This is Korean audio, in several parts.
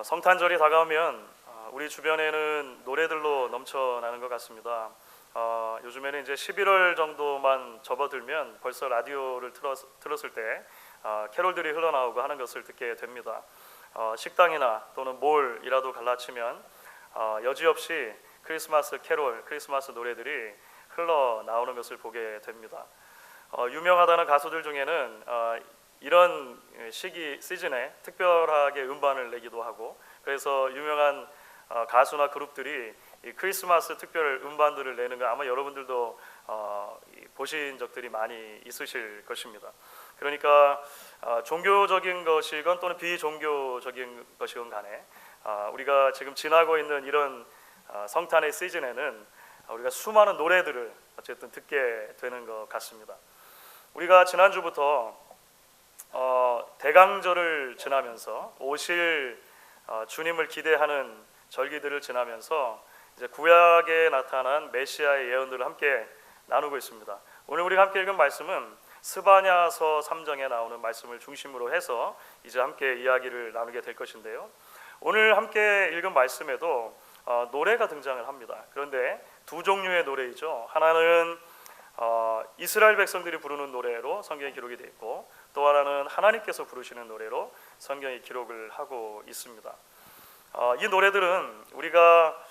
성탄절이 다가오면 우리 주변에는 노래들로 넘쳐나는 것 같습니다. 요즘에는 이제 11월 정도만 접어들면 벌써 라디오를 틀었을 때 캐롤들이 흘러나오고 하는 것을 듣게 됩니다. 식당이나 또는 몰이라도 갈라치면 여지없이 크리스마스 캐롤, 크리스마스 노래들이 흘러나오는 것을 보게 됩니다. 유명하다는 가수들 중에는 이런 시즌에 특별하게 음반을 내기도 하고, 그래서 유명한 가수나 그룹들이 이 크리스마스 특별 음반들을 내는 거 아마 여러분들도 보신 적들이 많이 있으실 것입니다. 그러니까 종교적인 것이건 또는 비종교적인 것이건 간에 우리가 지금 지나고 있는 이런 성탄의 시즌에는 우리가 수많은 노래들을 어쨌든 듣게 되는 것 같습니다. 우리가 지난주부터 대강절을 지나면서 오실 주님을 기대하는 절기들을 지나면서 이제 구약에 나타난 메시아의 예언들을 함께 나누고 있습니다. 오늘 우리가 함께 읽은 말씀은 스바냐서 3장에 나오는 말씀을 중심으로 해서 이제 함께 이야기를 나누게 될 것인데요. 오늘 함께 읽은 말씀에도 노래가 등장을 합니다. 그런데 두 종류의 노래이죠. 하나는 이스라엘 백성들이 부르는 노래로 성경에 기록이 되어 있고, 또 하나는 하나님께서 부르시는 노래로 성경이 기록을 하고 있습니다. 이 노래들은 우리가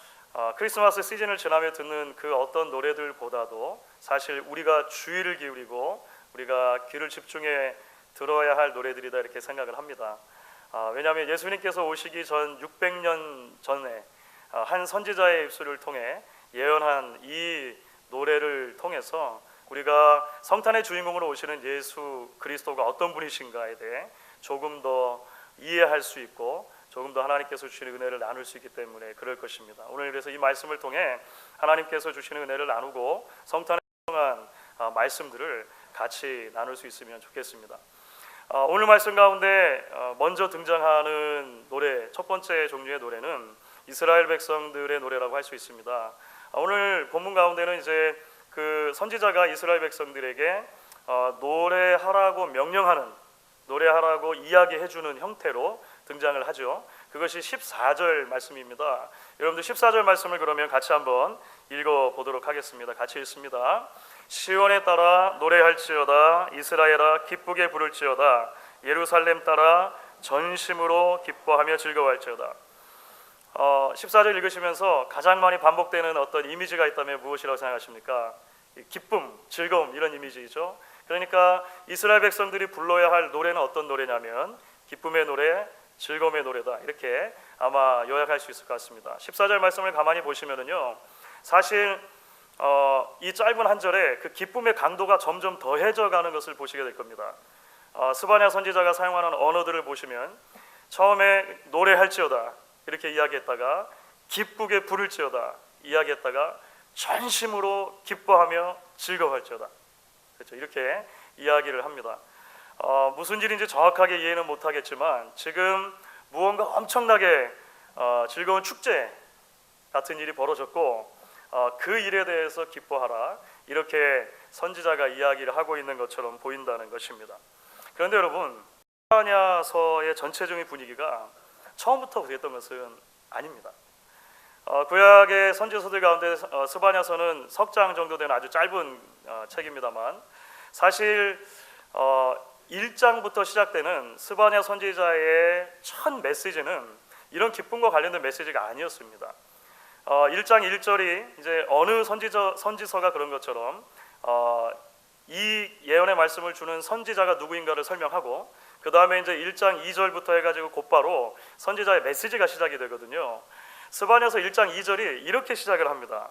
크리스마스 시즌을 지나며 듣는 그 어떤 노래들보다도 사실 우리가 주의를 기울이고 우리가 귀를 집중해 들어야 할 노래들이다, 이렇게 생각을 합니다. 왜냐하면 예수님께서 오시기 전 600년 전에 한 선지자의 입술을 통해 예언한 이 노래를 통해서 우리가 성탄의 주인공으로 오시는 예수 그리스도가 어떤 분이신가에 대해 조금 더 이해할 수 있고 조금 더 하나님께서 주시는 은혜를 나눌 수 있기 때문에 그럴 것입니다. 오늘 그래서 이 말씀을 통해 하나님께서 주시는 은혜를 나누고 성탄에 통한 말씀들을 같이 나눌 수 있으면 좋겠습니다. 오늘 말씀 가운데 먼저 등장하는 노래, 첫 번째 종류의 노래는 이스라엘 백성들의 노래라고 할 수 있습니다. 오늘 본문 가운데는 이제 그 선지자가 이스라엘 백성들에게 노래하라고 명령하는, 노래하라고 이야기해주는 형태로 등장을 하죠. 그것이 14절 말씀입니다. 여러분들 14절 말씀을 그러면 같이 한번 읽어보도록 하겠습니다. 같이 읽습니다. 시온에 따라 노래할지어다, 이스라엘아 기쁘게 부를지어다, 예루살렘 따라 전심으로 기뻐하며 즐거워할지어다. 14절 읽으시면서 가장 많이 반복되는 어떤 이미지가 있다면 무엇이라고 생각하십니까? 기쁨, 즐거움, 이런 이미지이죠. 그러니까 이스라엘 백성들이 불러야 할 노래는 어떤 노래냐면 기쁨의 노래, 즐거움의 노래다, 이렇게 아마 요약할 수 있을 것 같습니다. 14절 말씀을 가만히 보시면은요, 사실 이 짧은 한 절에 그 기쁨의 강도가 점점 더해져 가는 것을 보시게 될 겁니다. 스바냐 선지자가 사용하는 언어들을 보시면 처음에 노래할지어다 이렇게 이야기했다가 기쁘게 부를지어다 이야기했다가 전심으로 기뻐하며 즐거워할지어다, 그렇죠? 이렇게 이야기를 합니다. 무슨 일인지 정확하게 이해는 못하겠지만 지금 무언가 엄청나게 즐거운 축제 같은 일이 벌어졌고 그 일에 대해서 기뻐하라, 이렇게 선지자가 이야기를 하고 있는 것처럼 보인다는 것입니다. 그런데 여러분, 스바냐서의 전체적인 분위기가 처음부터 그랬던 것은 아닙니다. 구약의 선지서들 가운데 스바냐서는 석장 정도 되는 아주 짧은 책입니다만, 사실 1장부터 시작되는 스바냐 선지자의 첫 메시지는 이런 기쁨과 관련된 메시지가 아니었습니다. 1장 1절이 이제 어느 선지서가 그런 것처럼 이 예언의 말씀을 주는 선지자가 누구인가를 설명하고, 그 다음에 이제 1장 2절부터 해가지고 곧바로 선지자의 메시지가 시작이 되거든요. 스바냐서 1장 2절이 이렇게 시작을 합니다.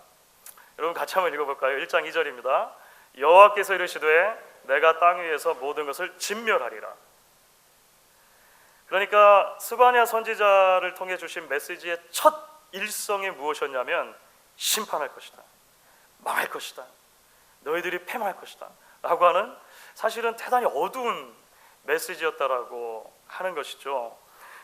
여러분 같이 한번 읽어볼까요? 1장 2절입니다. 여호와께서 이르시되 내가 땅 위에서 모든 것을 진멸하리라. 그러니까 스바냐 선지자를 통해 주신 메시지의 첫 일성이 무엇이었냐면 심판할 것이다, 망할 것이다, 너희들이 패망할 것이다 라고 하는 사실은 대단히 어두운 메시지였다라고 하는 것이죠.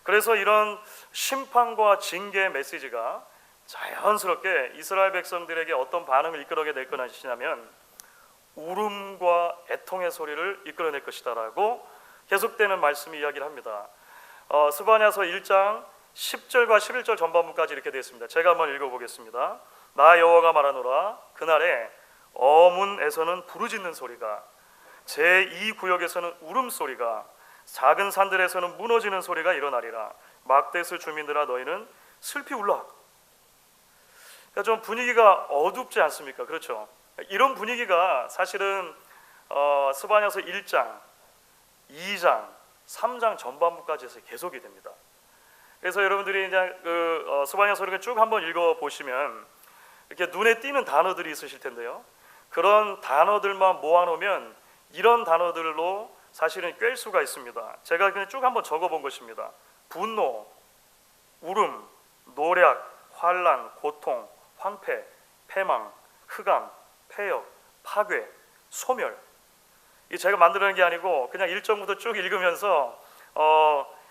그래서 이런 심판과 징계의 메시지가 자연스럽게 이스라엘 백성들에게 어떤 반응을 이끌어게 될 것이냐면 울음과 애통의 소리를 이끌어낼 것이다라고 계속되는 말씀이 이야기를 합니다. 스바냐서 1장 10절과 11절 전반부까지 이렇게 되어 있습니다. 제가 한번 읽어보겠습니다. 나 여호와가 말하노라. 그날에 어문에서는 부르짖는 소리가, 제2구역에서는 울음소리가, 작은 산들에서는 무너지는 소리가 일어나리라. 막대스 주민들아 너희는 슬피 울라. 그러니까 좀 분위기가 어둡지 않습니까? 그렇죠. 이런 분위기가 사실은 스바냐서 1장, 2장, 3장 전반부까지 해서 계속이 됩니다. 그래서 여러분들이 이제 스바냐서를 쭉 한번 읽어 보시면 이렇게 눈에 띄는 단어들이 있으실 텐데요. 그런 단어들만 모아놓으면 이런 단어들로 사실은 꿰일 수가 있습니다. 제가 그냥 쭉 한번 적어본 것입니다. 분노, 울음, 노략, 환난, 고통, 황폐, 패망, 흑암, 폐역, 파괴, 소멸. 이 제가 만들어낸 게 아니고 그냥 1절부터 쭉 읽으면서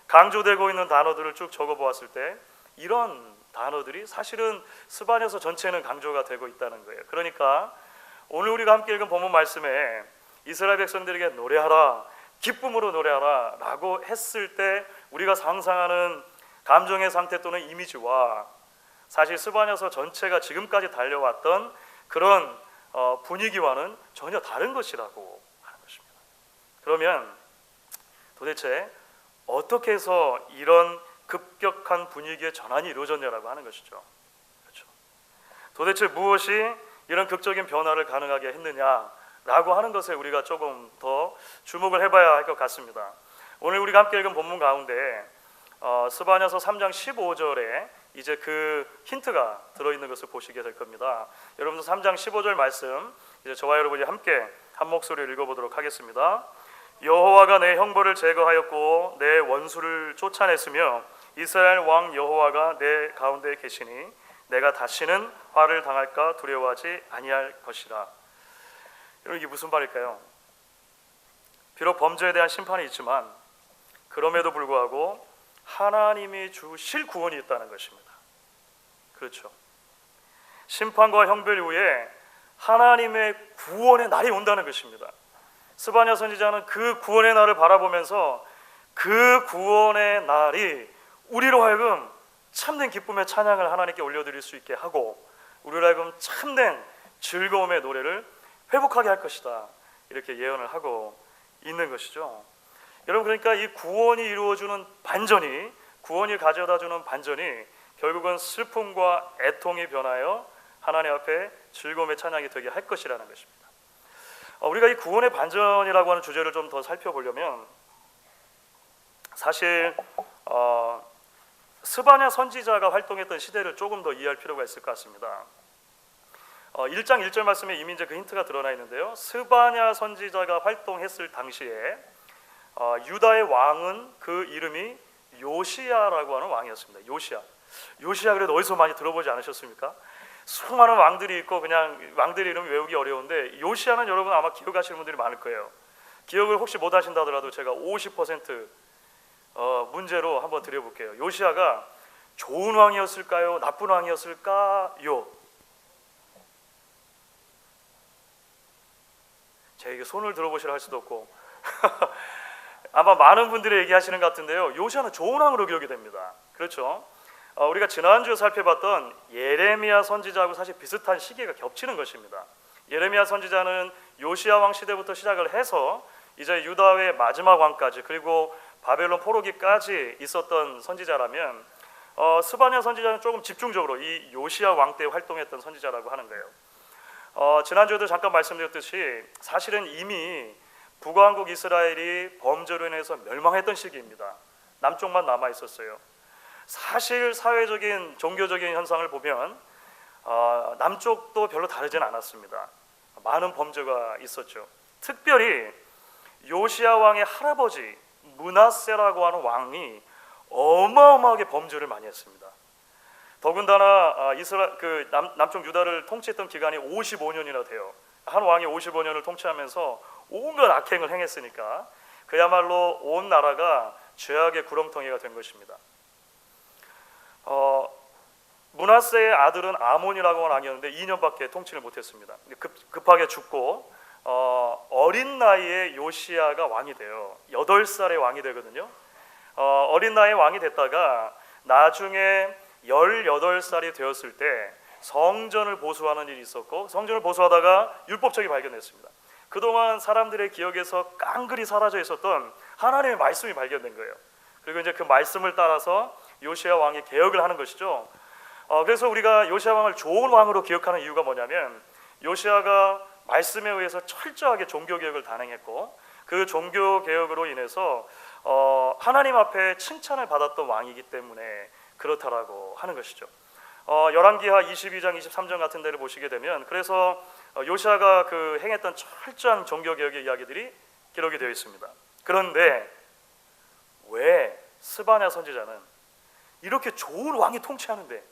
강조되고 있는 단어들을 쭉 적어보았을 때 이런 단어들이 사실은 스바냐서 전체는 강조가 되고 있다는 거예요. 그러니까 오늘 우리가 함께 읽은 본문 말씀에 이스라엘 백성들에게 노래하라, 기쁨으로 노래하라 라고 했을 때 우리가 상상하는 감정의 상태 또는 이미지와 사실 스바냐서 전체가 지금까지 달려왔던 그런 분위기와는 전혀 다른 것이라고 하는 것입니다. 그러면 도대체 어떻게 해서 이런 급격한 분위기의 전환이 이루어졌냐라고 하는 것이죠. 그렇죠. 도대체 무엇이 이런 극적인 변화를 가능하게 했느냐라고 하는 것에 우리가 조금 더 주목을 해봐야 할 것 같습니다. 오늘 우리가 함께 읽은 본문 가운데 스바냐서 3장 15절에 이제 그 힌트가 들어있는 것을 보시게 될 겁니다. 여러분들 3장 15절 말씀 이제 저와 여러분이 함께 한 목소리를 읽어보도록 하겠습니다. 여호와가 내 형벌을 제거하였고 내 원수를 쫓아냈으며 이스라엘 왕 여호와가 내 가운데 계시니 내가 다시는 화를 당할까 두려워하지 아니할 것이라. 여러분 이게 무슨 말일까요? 비록 범죄에 대한 심판이 있지만 그럼에도 불구하고 하나님이 주실 구원이 있다는 것입니다. 그렇죠. 심판과 형벌 이후에 하나님의 구원의 날이 온다는 것입니다. 스바냐 선지자는 그 구원의 날을 바라보면서 그 구원의 날이 우리로 하여금 참된 기쁨의 찬양을 하나님께 올려드릴 수 있게 하고 우리로 하여금 참된 즐거움의 노래를 회복하게 할 것이다. 이렇게 예언을 하고 있는 것이죠. 여러분 그러니까 이 구원이 이루어주는 반전이 구원이 가져다주는 반전이 결국은 슬픔과 애통이 변하여 하나님 앞에 즐거움의 찬양이 되게 할 것이라는 것입니다. 우리가 이 구원의 반전이라고 하는 주제를 좀 더 살펴보려면 사실 스바냐 선지자가 활동했던 시대를 조금 더 이해할 필요가 있을 것 같습니다. 1장 1절 말씀에 이미 이제 그 힌트가 드러나 있는데요. 스바냐 선지자가 활동했을 당시에 유다의 왕은 그 이름이 요시야라고 하는 왕이었습니다. 요시야 그래도 어디서 많이 들어보지 않으셨습니까? 수많은 왕들이 있고 그냥 왕들 이름 외우기 어려운데 요시야는 여러분 아마 기억하시는 분들이 많을 거예요. 기억을 혹시 못 하신다 하더라도 제가 50% 문제로 한번 드려볼게요. 요시야가 좋은 왕이었을까요? 나쁜 왕이었을까요? 제가 손을 들어보시라 할 수도 없고 아마 많은 분들이 얘기하시는 것 같은데요. 요시야는 좋은 왕으로 기억이 됩니다. 그렇죠? 우리가 지난주에 살펴봤던 예레미야 선지자하고 사실 비슷한 시기가 겹치는 것입니다. 예레미야 선지자는 요시야 왕 시대부터 시작을 해서 이제 유다의 마지막 왕까지 그리고 바벨론 포로기까지 있었던 선지자라면 스바냐 선지자는 조금 집중적으로 이 요시야 왕 때 활동했던 선지자라고 하는 거예요. 지난주에도 잠깐 말씀드렸듯이 사실은 이미 북왕국 이스라엘이 범죄로 인해서 멸망했던 시기입니다. 남쪽만 남아 있었어요. 사실 사회적인 종교적인 현상을 보면 남쪽도 별로 다르진 않았습니다. 많은 범죄가 있었죠. 특별히 요시야 왕의 할아버지 므낫세라고 하는 왕이 어마어마하게 범죄를 많이 했습니다. 더군다나 남쪽 유다를 통치했던 기간이 55년이나 돼요. 한 왕이 55년을 통치하면서 온갖 악행을 행했으니까 그야말로 온 나라가 죄악의 구렁텅이가 된 것입니다. 므낫세의 아들은 아몬이라고 하는 왕이었는데 2년밖에 통치를 못했습니다. 급하게 죽고 어린 나이에 요시야가 왕이 돼요. 8살의 왕이 되거든요. 어린 나이에 왕이 됐다가 나중에 18살이 되었을 때 성전을 보수하는 일이 있었고, 성전을 보수하다가 율법책이 발견됐습니다. 그동안 사람들의 기억에서 깡그리 사라져 있었던 하나님의 말씀이 발견된 거예요. 그리고 이제 그 말씀을 따라서 요시야 왕이 개혁을 하는 것이죠. 그래서 우리가 요시야 왕을 좋은 왕으로 기억하는 이유가 뭐냐면, 요시야가 말씀에 의해서 철저하게 종교 개혁을 단행했고, 그 종교 개혁으로 인해서 하나님 앞에 칭찬을 받았던 왕이기 때문에 그렇다라고 하는 것이죠. 열왕기하 22장 23장 같은 데를 보시게 되면, 그래서 요시야가 그 행했던 철저한 종교 개혁의 이야기들이 기록이 되어 있습니다. 그런데 왜 스바냐 선지자는 이렇게 좋은 왕이 통치하는데,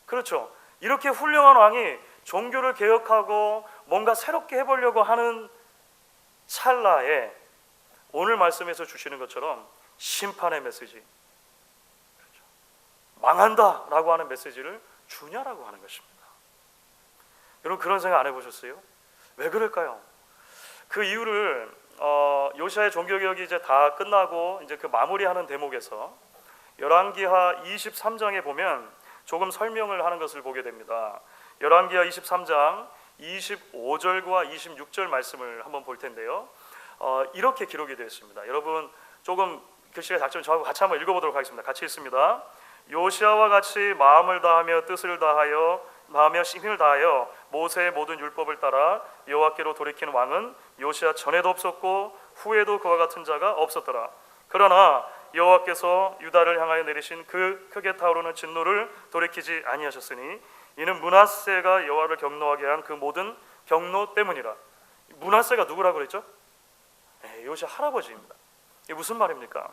그렇죠, 이렇게 훌륭한 왕이 종교를 개혁하고 뭔가 새롭게 해보려고 하는 찰나에 오늘 말씀에서 주시는 것처럼 심판의 메시지, 그렇죠, 망한다라고 하는 메시지를 주냐라고 하는 것입니다. 여러분, 그런 생각 안 해보셨어요? 왜 그럴까요? 그 이유를 요시야의 종교개혁이 이제 다 끝나고 이제 그 마무리하는 대목에서 열왕기하 23장에 보면 조금 설명을 하는 것을 보게 됩니다. 열왕기하 23장 25절과 26절 말씀을 한번 볼 텐데요. 이렇게 기록이 되어 있습니다. 여러분, 조금 글씨가 작지만 저하고 같이 한번 읽어보도록 하겠습니다. 같이 읽습니다. 요시야와 같이 마음을 다하며 뜻을 다하며 힘을 다하여 모세의 모든 율법을 따라 여호와께로 돌이키는 왕은 요시야 전에도 없었고 후에도 그와 같은 자가 없었더라. 그러나 여호와께서 유다를 향하여 내리신 그 크게 타오르는 진노를 돌이키지 아니하셨으니 이는 므낫세가 여호와를 경노하게 한 그 모든 경노 때문이라. 므낫세가 누구라고 그랬죠? 요시야 할아버지입니다. 이게 무슨 말입니까?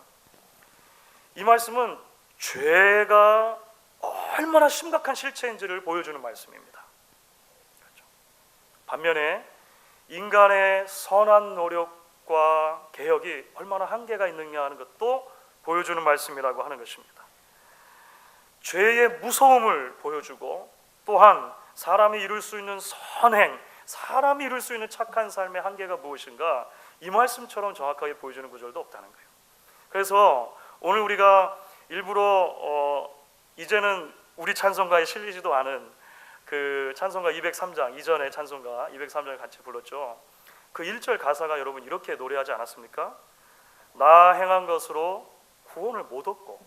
이 말씀은 죄가 얼마나 심각한 실체인지를 보여주는 말씀입니다. 그렇죠? 반면에 인간의 선한 노력과 개혁이 얼마나 한계가 있느냐 하는 것도 보여주는 말씀이라고 하는 것입니다. 죄의 무서움을 보여주고, 또한 사람이 이룰 수 있는 선행, 사람이 이룰 수 있는 착한 삶의 한계가 무엇인가, 이 말씀처럼 정확하게 보여주는 구절도 없다는 거예요. 그래서 오늘 우리가 일부러 이제는 우리 찬송가에 실리지도 않은 그 찬송가 203장, 이전의 찬송가 203장을 같이 불렀죠. 그 1절 가사가 여러분 이렇게 노래하지 않았습니까? 나 행한 것으로 구원을 못 얻고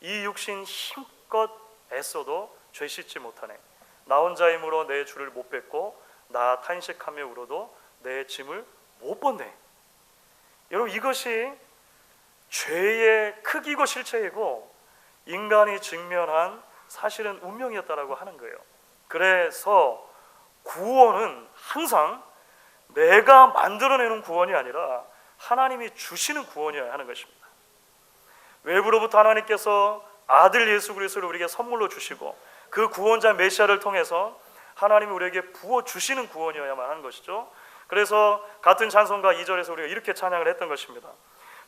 이 육신 힘껏 애써도 죄 씻지 못하네. 나 혼자 힘으로 내 주를 못 뵙고 나 탄식하며 울어도 내 짐을 못 벗네. 여러분, 이것이 죄의 크기고 실체이고 인간이 직면한 사실은 운명이었다라고 하는 거예요. 그래서 구원은 항상 내가 만들어내는 구원이 아니라 하나님이 주시는 구원이어야 하는 것입니다. 외부로부터 하나님께서 아들 예수 그리스도를 우리에게 선물로 주시고 그 구원자 메시아를 통해서 하나님이 우리에게 부어주시는 구원이어야만 하는 것이죠. 그래서 같은 찬송가 2절에서 우리가 이렇게 찬양을 했던 것입니다.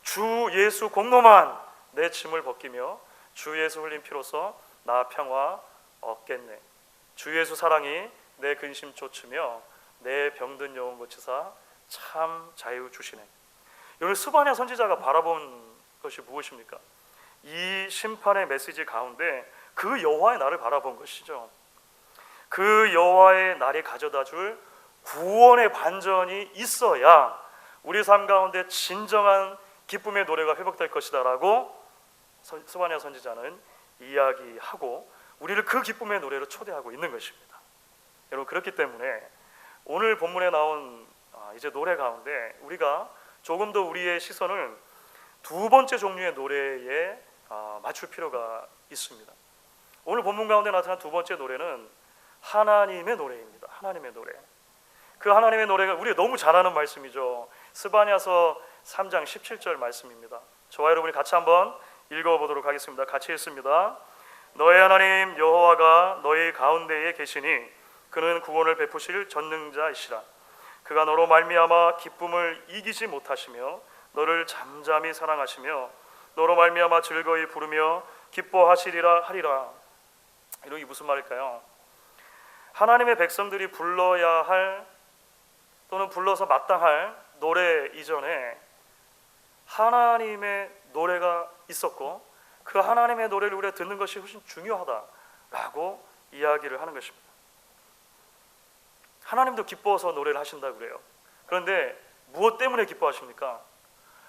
주 예수 공로만 내 짐을 벗기며 주 예수 흘린 피로써 나 평화 얻겠네. 주 예수 사랑이 내 근심 쫓으며 내 병든 영혼 고치사 참 자유 주시네. 오늘 스바냐 선지자가 바라본 것이 무엇입니까? 이 심판의 메시지 가운데 그 여호와의 날을 바라본 것이죠. 그 여호와의 날이 가져다 줄 구원의 반전이 있어야 우리 삶 가운데 진정한 기쁨의 노래가 회복될 것이다 라고 스바냐 선지자는 이야기하고 우리를 그 기쁨의 노래로 초대하고 있는 것입니다. 여러분, 그렇기 때문에 오늘 본문에 나온 이제 노래 가운데 우리가 조금 더 우리의 시선을 두 번째 종류의 노래에 맞출 필요가 있습니다. 오늘 본문 가운데 나타난 두 번째 노래는 하나님의 노래입니다. 하나님의 노래. 그 하나님의 노래가 우리가 너무 잘 아는 말씀이죠. 스바냐서 3장 17절 말씀입니다. 저와 여러분이 같이 한번 읽어보도록 하겠습니다. 같이 읽습니다. 너의 하나님 여호와가 너희 가운데에 계시니 그는 구원을 베푸실 전능자이시라. 그가 너로 말미암아 기쁨을 이기지 못하시며 너를 잠잠히 사랑하시며 너로 말미암아 즐거이 부르며 기뻐하시리라 하리라. 이런 게 무슨 말일까요? 하나님의 백성들이 불러야 할 또는 불러서 마땅할 노래 이전에 하나님의 노래가 있었고 그 하나님의 노래를 우리가 듣는 것이 훨씬 중요하다라고 이야기를 하는 것입니다. 하나님도 기뻐서 노래를 하신다고 그래요. 그런데 무엇 때문에 기뻐하십니까?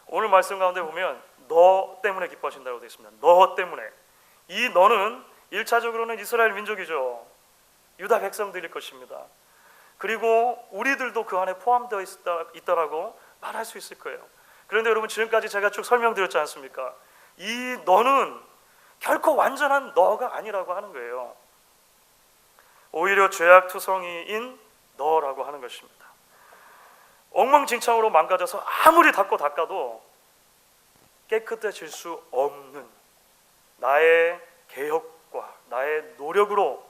오늘 말씀 가운데 보면 너 때문에 기뻐하신다고 되어 있습니다. 너 때문에. 이 너는 1차적으로는 이스라엘 민족이죠. 유다 백성들일 것입니다. 그리고 우리들도 그 안에 포함되어 있다라고 말할 수 있을 거예요. 그런데 여러분, 지금까지 제가 쭉 설명드렸지 않습니까? 이 너는 결코 완전한 너가 아니라고 하는 거예요. 오히려 죄악투성이인 너라고 하는 것입니다. 엉망진창으로 망가져서 아무리 닦아도 깨끗해질 수 없는, 나의 개혁과 나의 노력으로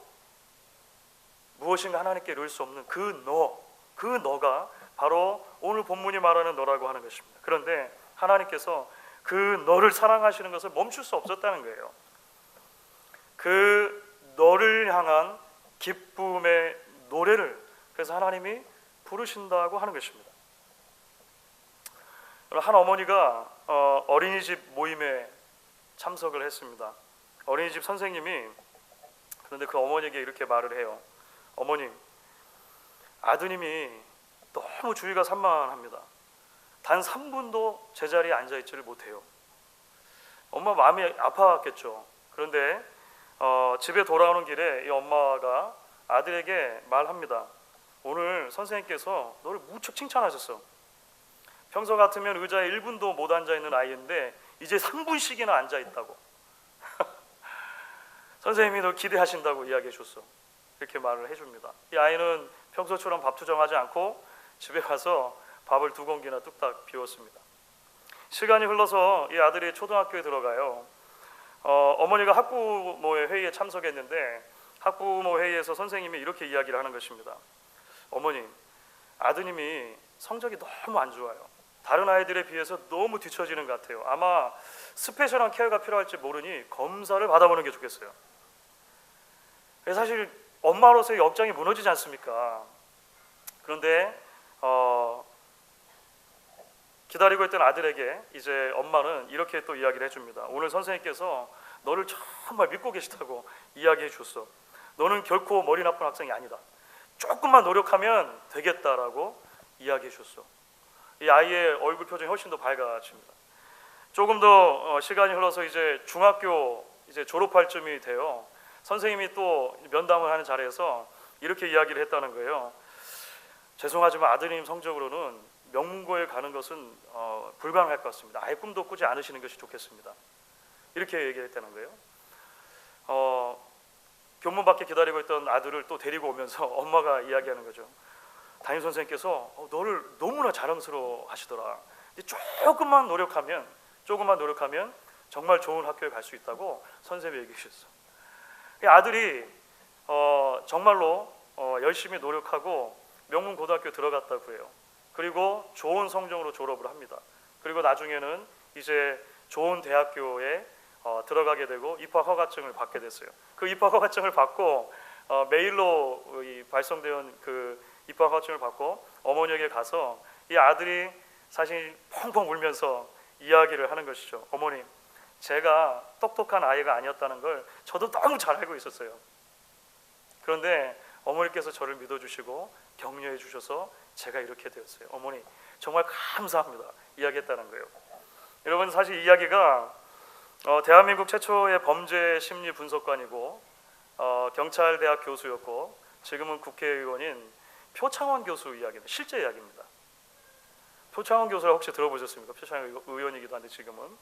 무엇인가 하나님께 이룰 수 없는 그 너가 바로 오늘 본문이 말하는 너라고 하는 것입니다. 그런데 하나님께서 그 너를 사랑하시는 것을 멈출 수 없었다는 거예요. 그 너를 향한 기쁨의 노래를 그래서 하나님이 부르신다고 하는 것입니다. 한 어머니가 어린이집 모임에 참석을 했습니다. 어린이집 선생님이 그런데 그 어머니에게 이렇게 말을 해요. 어머님, 아드님이 너무 주의가 산만합니다. 단 3분도 제자리에 앉아있지를 못해요. 엄마 마음이 아팠겠죠. 그런데 집에 돌아오는 길에 이 엄마가 아들에게 말합니다. 오늘 선생님께서 너를 무척 칭찬하셨어. 평소 같으면 의자에 1분도 못 앉아있는 아이인데 이제 3분씩이나 앉아있다고. 선생님이 너 기대하신다고 이야기해 줬어. 이렇게 말을 해줍니다. 이 아이는 평소처럼 밥 투정하지 않고 집에 가서 밥을 2공기나 뚝딱 비웠습니다. 시간이 흘러서 이 아들이 초등학교에 들어가요. 어머니가 학부모의 회의에 참석했는데 학부모 회의에서 선생님이 이렇게 이야기를 하는 것입니다. 어머님, 아드님이 성적이 너무 안 좋아요. 다른 아이들에 비해서 너무 뒤처지는 것 같아요. 아마 스페셜한 케어가 필요할지 모르니 검사를 받아보는 게 좋겠어요. 사실 엄마로서의 역장이 무너지지 않습니까? 그런데 기다리고 있던 아들에게 이제 엄마는 이렇게 또 이야기를 해줍니다. 오늘 선생님께서 너를 정말 믿고 계시다고 이야기해 줬어. 너는 결코 머리 나쁜 학생이 아니다. 조금만 노력하면 되겠다라고 이야기해 줬어. 이 아이의 얼굴 표정이 훨씬 더 밝아집니다. 조금 더 시간이 흘러서 이제 중학교 이제 졸업할 쯤이 돼요. 선생님이 또 면담을 하는 자리에서 이렇게 이야기를 했다는 거예요. 죄송하지만 아드님 성적으로는 명문고에 가는 것은 불가능할 것 같습니다. 아예 꿈도 꾸지 않으시는 것이 좋겠습니다. 이렇게 얘기했다는 거예요. 교문 밖에 기다리고 있던 아들을 또 데리고 오면서 엄마가 이야기하는 거죠. 담임 선생님께서 너를 너무나 자랑스러워 하시더라. 조금만 노력하면 정말 좋은 학교에 갈 수 있다고 선생님이 얘기해 주셨어. 아들이 정말로 열심히 노력하고 명문 고등학교 들어갔다고 해요. 그리고 좋은 성적으로 졸업을 합니다. 그리고 나중에는 이제 좋은 대학교에 들어가게 되고 입학 허가증을 받게 됐어요. 그 입학 허가증을 받고 메일로 발송된 그 입학 허가증을 받고 어머니에게 가서 이 아들이 사실 펑펑 울면서 이야기를 하는 것이죠. 어머님, 제가 똑똑한 아이가 아니었다는 걸 저도 너무 잘 알고 있었어요. 그런데 어머니께서 저를 믿어주시고 격려해 주셔서 제가 이렇게 되었어요. 어머니, 정말 감사합니다. 이야기했다는 거예요. 여러분, 사실 이 이야기가 대한민국 최초의 범죄 심리 분석관이고 경찰대학 교수였고 지금은 국회의원인 표창원 교수 이야기입니다. 실제 이야기입니다. 표창원 교수를 혹시 들어보셨습니까? 표창원 의원이기도 한데 지금은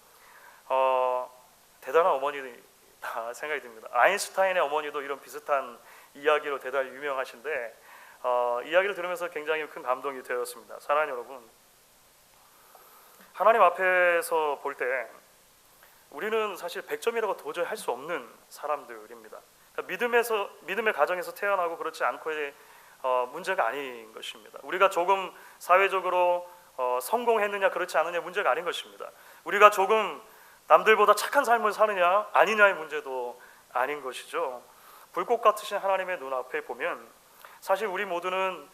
대단한 어머니다 생각이 듭니다. 아인슈타인의 어머니도 이런 비슷한 이야기로 대단히 유명하신데 이야기를 들으면서 굉장히 큰 감동이 되었습니다. 사랑하는 여러분, 하나님 앞에서 볼 때 우리는 사실 100점이라고 도저히 할 수 없는 사람들입니다. 그러니까 믿음의 가정에서 태어나고 그렇지 않고의 문제가 아닌 것입니다. 우리가 조금 사회적으로 성공했느냐 그렇지 않느냐 문제가 아닌 것입니다. 우리가 조금 남들보다 착한 삶을 사느냐 아니냐의 문제도 아닌 것이죠. 불꽃 같으신 하나님의 눈앞에 보면 사실 우리 모두는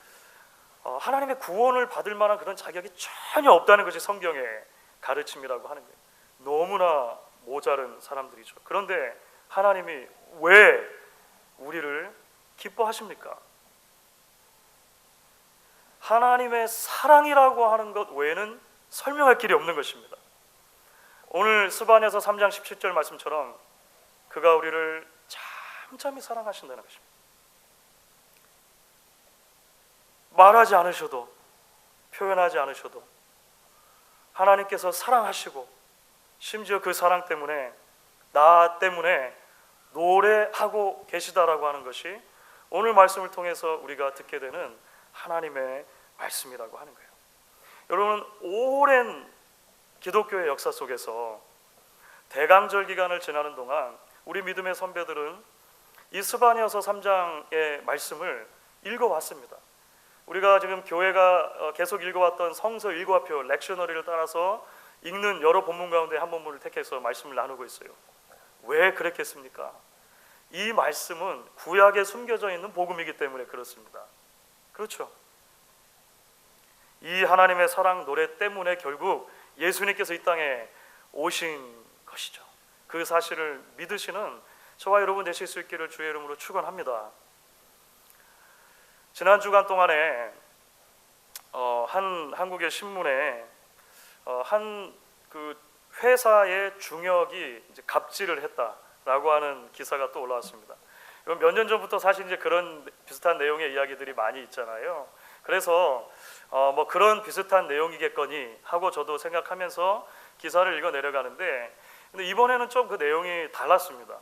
하나님의 구원을 받을 만한 그런 자격이 전혀 없다는 것이 성경의 가르침이라고 하는 거예요. 너무나 모자른 사람들이죠. 그런데 하나님이 왜 우리를 기뻐하십니까? 하나님의 사랑이라고 하는 것 외에는 설명할 길이 없는 것입니다. 오늘 스바냐서 3장 17절 말씀처럼 그가 우리를 잠잠히 사랑하신다는 것입니다. 말하지 않으셔도, 표현하지 않으셔도 하나님께서 사랑하시고, 심지어 그 사랑 때문에 나 때문에 노래하고 계시다라고 하는 것이 오늘 말씀을 통해서 우리가 듣게 되는 하나님의 말씀이라고 하는 거예요. 여러분, 오랜 기독교의 역사 속에서 대강절 기간을 지나는 동안 우리 믿음의 선배들은 이 스바냐서 3장의 말씀을 읽어왔습니다. 우리가 지금 교회가 계속 읽어왔던 성서 일과표 렉셔너리를 따라서 읽는 여러 본문 가운데 한 본문을 택해서 말씀을 나누고 있어요. 왜 그랬겠습니까? 이 말씀은 구약에 숨겨져 있는 복음이기 때문에 그렇습니다. 그렇죠? 이 하나님의 사랑 노래 때문에 결국 예수님께서 이 땅에 오신 것이죠. 그 사실을 믿으시는 저와 여러분 되실 수 있기를 주의 이름으로 축원합니다. 지난 주간 동안에 한 한국의 신문에 한 그 회사의 중역이 이제 갑질을 했다라고 하는 기사가 또 올라왔습니다. 몇 년 전부터 사실 이제 그런 비슷한 내용의 이야기들이 많이 있잖아요. 그래서 뭐 그런 비슷한 내용이겠거니 하고 저도 생각하면서 기사를 읽어 내려가는데, 근데 이번에는 좀 그 내용이 달랐습니다.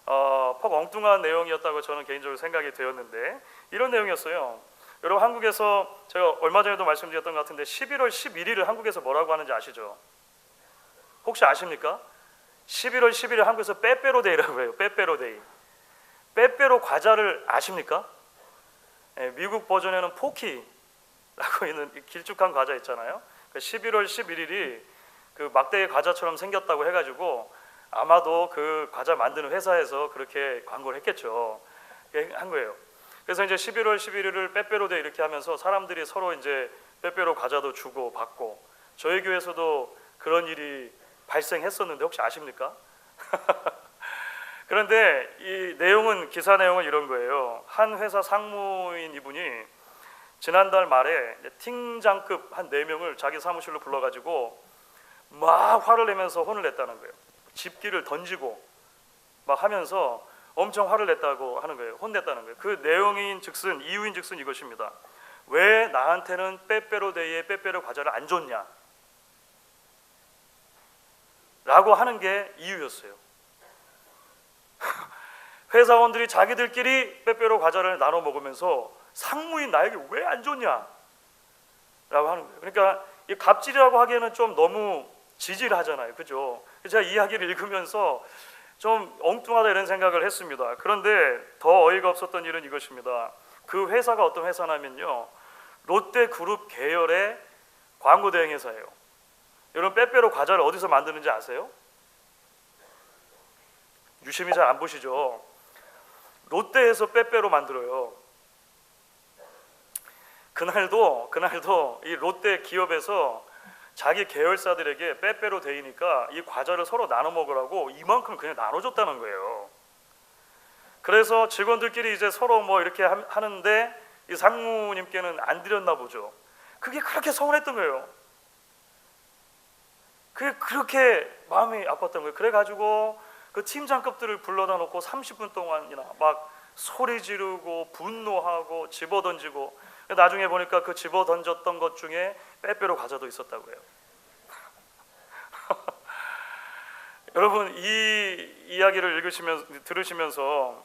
퍽 엉뚱한 내용이었다고 저는 개인적으로 생각이 되었는데, 이런 내용이었어요. 여러분, 한국에서 제가 얼마 전에도 말씀드렸던 것 같은데 11월 11일을 한국에서 뭐라고 하는지 아시죠? 혹시 아십니까? 11월 11일 한국에서 빼빼로데이라고 해요. 빼빼로데이. 빼빼로 과자를 아십니까? 미국 버전에는 포키라고 있는 길쭉한 과자 있잖아요. 11월 11일이 그 막대기 과자처럼 생겼다고 해가지고 아마도 그 과자 만드는 회사에서 그렇게 광고를 했겠죠. 한 거예요. 그래서 이제 11월 11일을 빼빼로데이 이렇게 하면서 사람들이 서로 이제 빼빼로 과자도 주고 받고, 저희 교회에서도 그런 일이 발생했었는데 혹시 아십니까? 그런데 이 내용은, 기사 내용은 이런 거예요. 한 회사 상무인 이분이 지난달 말에 팀장급 한 4명을 자기 사무실로 불러가지고 막 화를 내면서 혼을 냈다는 거예요. 집기를 던지고 막 하면서 엄청 화를 냈다고 하는 거예요. 혼냈다는 거예요. 그 내용인 즉슨, 이유인 즉슨 이것입니다. 왜 나한테는 빼빼로데이에 빼빼로 과자를 안 줬냐 라고 하는 게 이유였어요. 회사원들이 자기들끼리 빼빼로 과자를 나눠 먹으면서 상무인 나에게 왜 안 줬냐 라고 하는 거예요. 그러니까 이 갑질이라고 하기에는 좀 너무 지질하잖아요. 그죠? 제가 이야기를 읽으면서 좀 엉뚱하다 이런 생각을 했습니다. 그런데 더 어이가 없었던 일은 이것입니다. 그 회사가 어떤 회사냐면요, 롯데그룹 계열의 광고 대행 회사예요. 여러분, 빼빼로 과자를 어디서 만드는지 아세요? 유심히 잘 안 보시죠? 롯데에서 빼빼로 만들어요. 그날도 이 롯데 기업에서 자기 계열사들에게 빼빼로 데이니까 이 과자를 서로 나눠 먹으라고 이만큼 그냥 나눠줬다는 거예요. 그래서 직원들끼리 이제 서로 뭐 이렇게 하는데 이 상무님께는 안 드렸나 보죠. 그게 그렇게 서운했던 거예요. 그게 그렇게 마음이 아팠던 거예요. 그래가지고 그 팀장급들을 불러다 놓고 30분 동안이나 막 소리 지르고 분노하고 집어던지고, 나중에 보니까 그 집어던졌던 것 중에 빼빼로 과자도 있었다고 해요. 여러분, 이 이야기를 들으시면서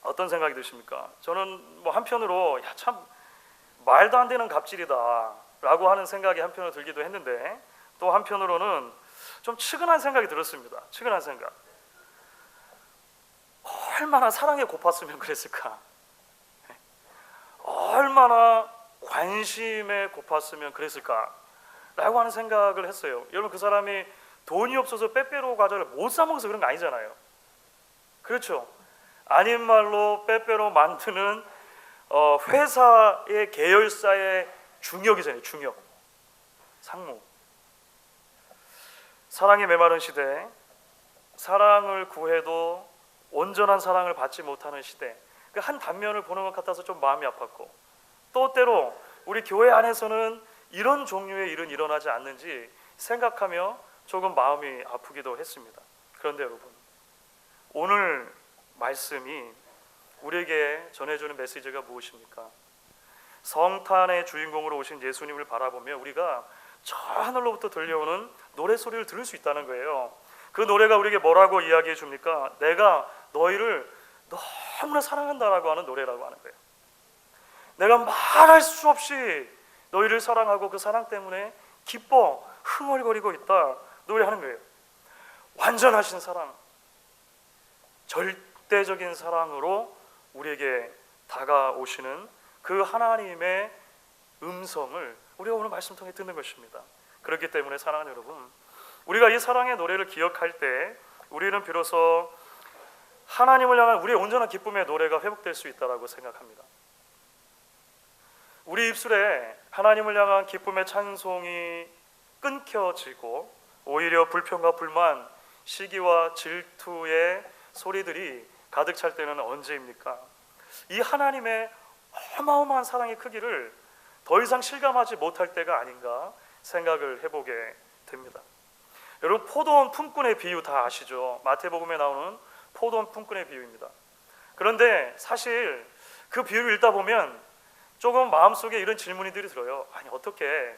어떤 생각이 드십니까? 저는 뭐 한편으로 참 말도 안 되는 갑질이다 라고 하는 생각이 한편으로 들기도 했는데, 또 한편으로는 좀 측은한 생각이 들었습니다. 측은한 생각. 얼마나 사랑에 고팠으면 그랬을까? 얼마나 관심에 고팠으면 그랬을까? 라고 하는 생각을 했어요. 여러분, 그 사람이 돈이 없어서 빼빼로 과자를 못 사 먹어서 그런 거 아니잖아요. 그렇죠? 아닌 말로 빼빼로 만드는 회사의 계열사의 중역이잖아요. 중역, 상무. 사랑에 메마른 시대, 사랑을 구해도 온전한 사랑을 받지 못하는 시대, 그 한 단면을 보는 것 같아서 좀 마음이 아팠고, 또 때로 우리 교회 안에서는 이런 종류의 일은 일어나지 않는지 생각하며 조금 마음이 아프기도 했습니다. 그런데 여러분, 오늘 말씀이 우리에게 전해주는 메시지가 무엇입니까? 성탄의 주인공으로 오신 예수님을 바라보며 우리가 저 하늘로부터 들려오는 노래소리를 들을 수 있다는 거예요. 그 노래가 우리에게 뭐라고 이야기해 줍니까? 내가 너희를 너무나 사랑한다라고 하는 노래라고 하는 거예요. 내가 말할 수 없이 너희를 사랑하고 그 사랑 때문에 기뻐 흥얼거리고 있다 노래하는 거예요. 완전하신 사랑, 절대적인 사랑으로 우리에게 다가오시는 그 하나님의 음성을 우리가 오늘 말씀 통해 듣는 것입니다. 그렇기 때문에 사랑하는 여러분, 우리가 이 사랑의 노래를 기억할 때 우리는 비로소 하나님을 향한 우리의 온전한 기쁨의 노래가 회복될 수 있다고 생각합니다. 우리 입술에 하나님을 향한 기쁨의 찬송이 끊겨지고 오히려 불평과 불만, 시기와 질투의 소리들이 가득 찰 때는 언제입니까? 이 하나님의 어마어마한 사랑의 크기를 더 이상 실감하지 못할 때가 아닌가 생각을 해보게 됩니다. 여러분, 포도원 품꾼의 비유 다 아시죠? 마태복음에 나오는 포도원 품꾼의 비유입니다. 그런데 사실 그 비유를 읽다 보면 조금 마음속에 이런 질문들이 들어요. 아니, 어떻게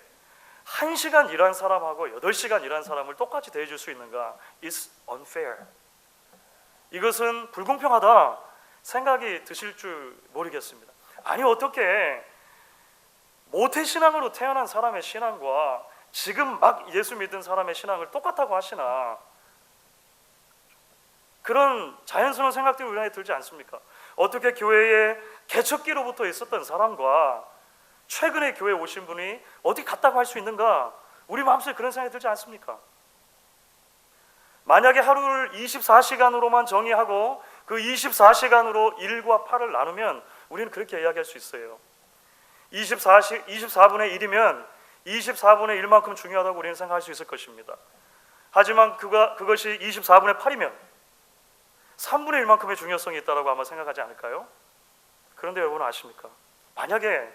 1시간 일한 사람하고 8시간 일한 사람을 똑같이 대해줄 수 있는가? It's unfair. 이것은 불공평하다 생각이 드실 줄 모르겠습니다. 아니, 어떻게 모태신앙으로 태어난 사람의 신앙과 지금 막 예수 믿은 사람의 신앙을 똑같다고 하시나? 그런 자연스러운 생각들이 우리 안에 들지 않습니까? 어떻게 교회에 개척기로부터 있었던 사람과 최근에 교회에 오신 분이 어디 같다고 할 수 있는가? 우리 마음속에 그런 생각이 들지 않습니까? 만약에 하루를 24시간으로만 정의하고 그 24시간으로 1과 8을 나누면 우리는 그렇게 이야기할 수 있어요. 24분의 1이면 24분의 1만큼 중요하다고 우리는 생각할 수 있을 것입니다. 하지만 그것이 24분의 8이면 3분의 1만큼의 중요성이 있다고 아마 생각하지 않을까요? 그런데 여러분 아십니까? 만약에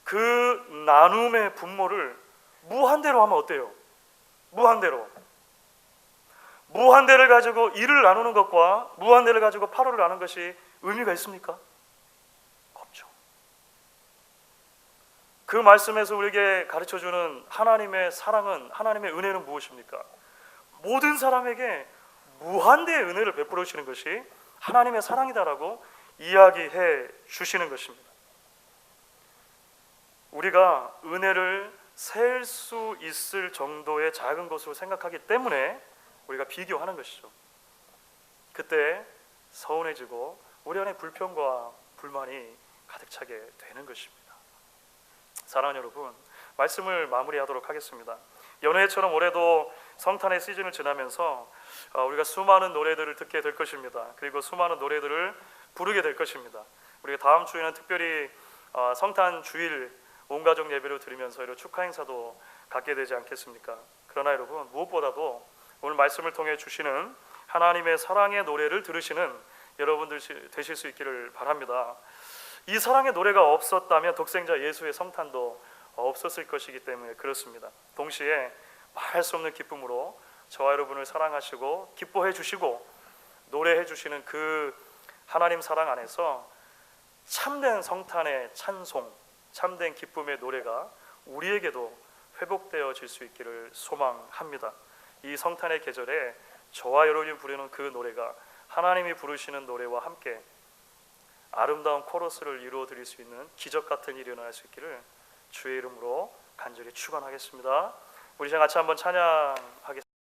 그 나눔의 분모를 무한대로 하면 어때요? 무한대를 가지고 1을 나누는 것과 무한대를 가지고 8호를 나누는 것이 의미가 있습니까? 없죠. 그 말씀에서 우리에게 가르쳐주는 하나님의 사랑은, 하나님의 은혜는 무엇입니까? 모든 사람에게 무한대의 은혜를 베풀어 주시는 것이 하나님의 사랑이다라고 이야기해 주시는 것입니다. 우리가 은혜를 셀 수 있을 정도의 작은 것으로 생각하기 때문에 우리가 비교하는 것이죠. 그때 서운해지고 우리 안에 불평과 불만이 가득 차게 되는 것입니다. 사랑하는 여러분, 말씀을 마무리하도록 하겠습니다. 연회처럼 올해도 성탄의 시즌을 지나면서 우리가 수많은 노래들을 듣게 될 것입니다. 그리고 수많은 노래들을 부르게 될 것입니다. 우리가 다음 주에는 특별히 성탄 주일 온가족 예배를 드리면서 이런 축하 행사도 갖게 되지 않겠습니까? 그러나 여러분, 무엇보다도 오늘 말씀을 통해 주시는 하나님의 사랑의 노래를 들으시는 여러분들 되실 수 있기를 바랍니다. 이 사랑의 노래가 없었다면 독생자 예수의 성탄도 없었을 것이기 때문에 그렇습니다. 동시에 말할 수 없는 기쁨으로 저와 여러분을 사랑하시고 기뻐해 주시고 노래해 주시는 그 하나님 사랑 안에서 참된 성탄의 찬송, 참된 기쁨의 노래가 우리에게도 회복되어질 수 있기를 소망합니다. 이 성탄의 계절에 저와 여러분이 부르는 그 노래가 하나님이 부르시는 노래와 함께 아름다운 코러스를 이루어 드릴 수 있는 기적 같은 일이 일어날 수 있기를 주의 이름으로 간절히 축원하겠습니다. 우리 이제 같이 한번 찬양하겠습니다.